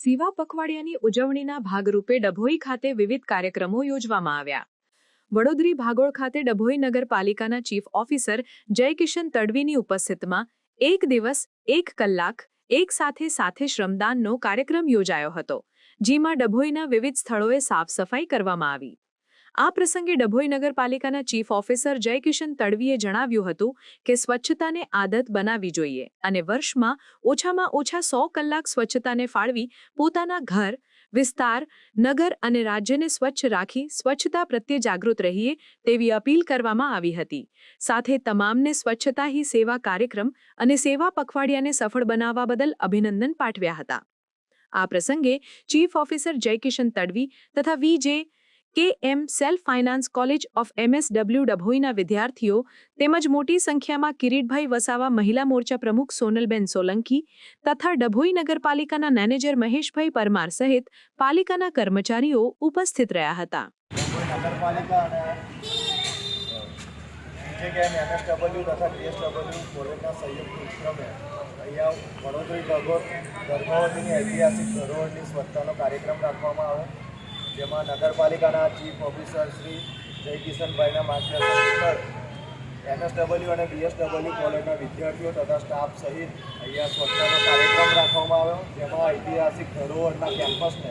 સેવા પખવાડિયાની ઉજવણીના ભાગરૂપે ડભોઈ ખાતે વિવિધ કાર્યક્રમો યોજવામાં આવ્યા। વડોદરી ભાગોળ ખાતે ડભોઈ નગરપાલિકાના ચીફ ઓફિસર જયકિશન તડવીની ઉપસ્થિતિમાં 1 દિવસ 1 કલાક એક સાથે શ્રમદાનનો કાર્યક્રમ યોજાયો હતો, જેમાં ડભોઈના વિવિધ સ્થળોએ સાફ સફાઈ કરવામાં આવી। આ પ્રસંગે ડભોઈ નગરપાલિકાના ચીફ ઓફિસર જયકિશન તડવીએ જણાવ્યું હતું કે સ્વચ્છતાને આદત બનાવવી જોઈએ અને વર્ષમાં ઓછામાં ઓછા 100 કલાક સ્વચ્છતાને ફાળવી પોતાના ઘર, વિસ્તાર, નગર અને રાજ્યને સ્વચ્છ રાખી સ્વચ્છતા પ્રત્યે જાગૃત રહીએ તેવી અપીલ કરવામાં આવી હતી। સાથે તમામને સ્વચ્છતા હી સેવા કાર્યક્રમ અને સેવા પખવાડિયાને સફળ બનાવવા બદલ અભિનંદન પાઠવ્યા હતા। આ પ્રસંગે ચીફ ઓફિસર જયકિશન તડવી તથા Vij KM self finance college of MSW ડભોઈના વિદ્યાર્થીઓ તેમજ મોટી સંખ્યામાં કિરીટભાઈ વસાવા મહિલા મોરચા પ્રમુખ સોનલબેન સોલંકી તથા ડભોઈ નગરપાલિકાના મેનેજર મહેશભાઈ પરમાર સહિત પાલિકાના કર્મચારીઓ ઉપસ્થિત રહ્યા હતા। નગરપાલિકા અને MSW તથા DSW કોલેજના સંયુક્ત ઉપક્રમે અહીંયા વડોદરી ભાગોળ ગર્ભાવતીની ઐતિહાસિક ધરોહરની સ્વચ્છતાનો કાર્યક્રમ રાખવામાં આવ્યો, જેમાં નગરપાલિકાના ચીફ ઓફિસર શ્રી જયકિશનભાઈના માર્ગદર્શન હેઠળ MSW અને DSW કોલેજના વિદ્યાર્થીઓ તથા સ્ટાફ સહિત અહીંયા સ્વચ્છતાનો કાર્યક્રમ રાખવામાં આવ્યો, જેમાં ઐતિહાસિક ધરોહરના કેમ્પસને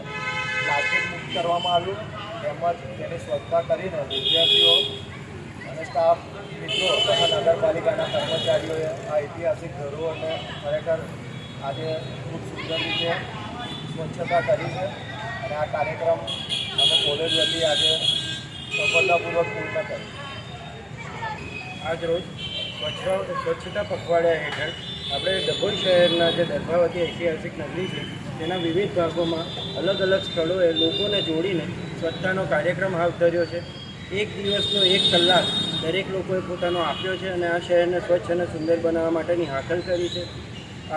પ્લાસ્ટિક મુક્ત કરવામાં આવ્યું, તેમજ તેની સ્વચ્છતા કરીને વિદ્યાર્થીઓ અને સ્ટાફ મિત્રો તથા નગરપાલિકાના કર્મચારીઓએ આ ઐતિહાસિક ધરોહરને ખરેખર આજે ખૂબ સુંદર રીતે સ્વચ્છતા કરી છે અને આ કાર્યક્રમ અમે કોલેજ વતી આજે સફળતાપૂર્વક પૂર્ણ કરી। આજરોજ સ્વચ્છતા પખવાડિયા હેઠળ આપણે ડભોઈ શહેરના જે ગર્ભાવતી ઐતિહાસિક નગરી છે તેના વિવિધ ભાગોમાં અલગ અલગ સ્થળોએ લોકોને જોડીને સ્વચ્છતાનો કાર્યક્રમ હાથ ધર્યો છે। 1 દિવસનો 1 કલાક દરેક લોકોએ પોતાનો આપ્યો છે અને આ શહેરને સ્વચ્છ અને સુંદર બનાવવા માટેની હાકલ કરી છે।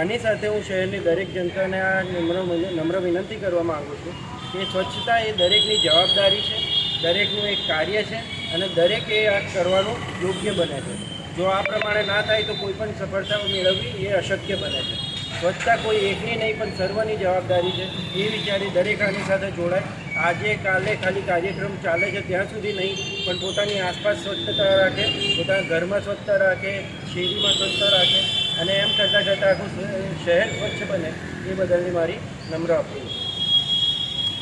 આની સાથે હું શહેરની દરેક જનતાને આ નમ્ર વિનંતી કરવા માગું છું કે સ્વચ્છતા એ દરેકની જવાબદારી છે, દરેકનું એક કાર્ય છે અને દરેકે આ કરવાનું યોગ્ય બને છે। જો આ પ્રમાણે ના થાય તો કોઈ પણ સફળતા મેળવવી એ અશક્ય બને છે। સ્વચ્છતા કોઈ એકની નહીં પણ સર્વની જવાબદારી છે એ વિચારી દરેક આની સાથે જોડાય। આજે કાલે ખાલી કાર્યક્રમ ચાલે છે ત્યાં સુધી નહીં, પણ પોતાની આસપાસ સ્વચ્છતા રાખે, પોતાના ઘરમાં સ્વચ્છતા રાખે, શેરીમાં સ્વચ્છતા રાખે અને એમ કરતાં આખું શહેર સ્વચ્છ બને એ બદલની મારી નમ્ર અપીલ છે।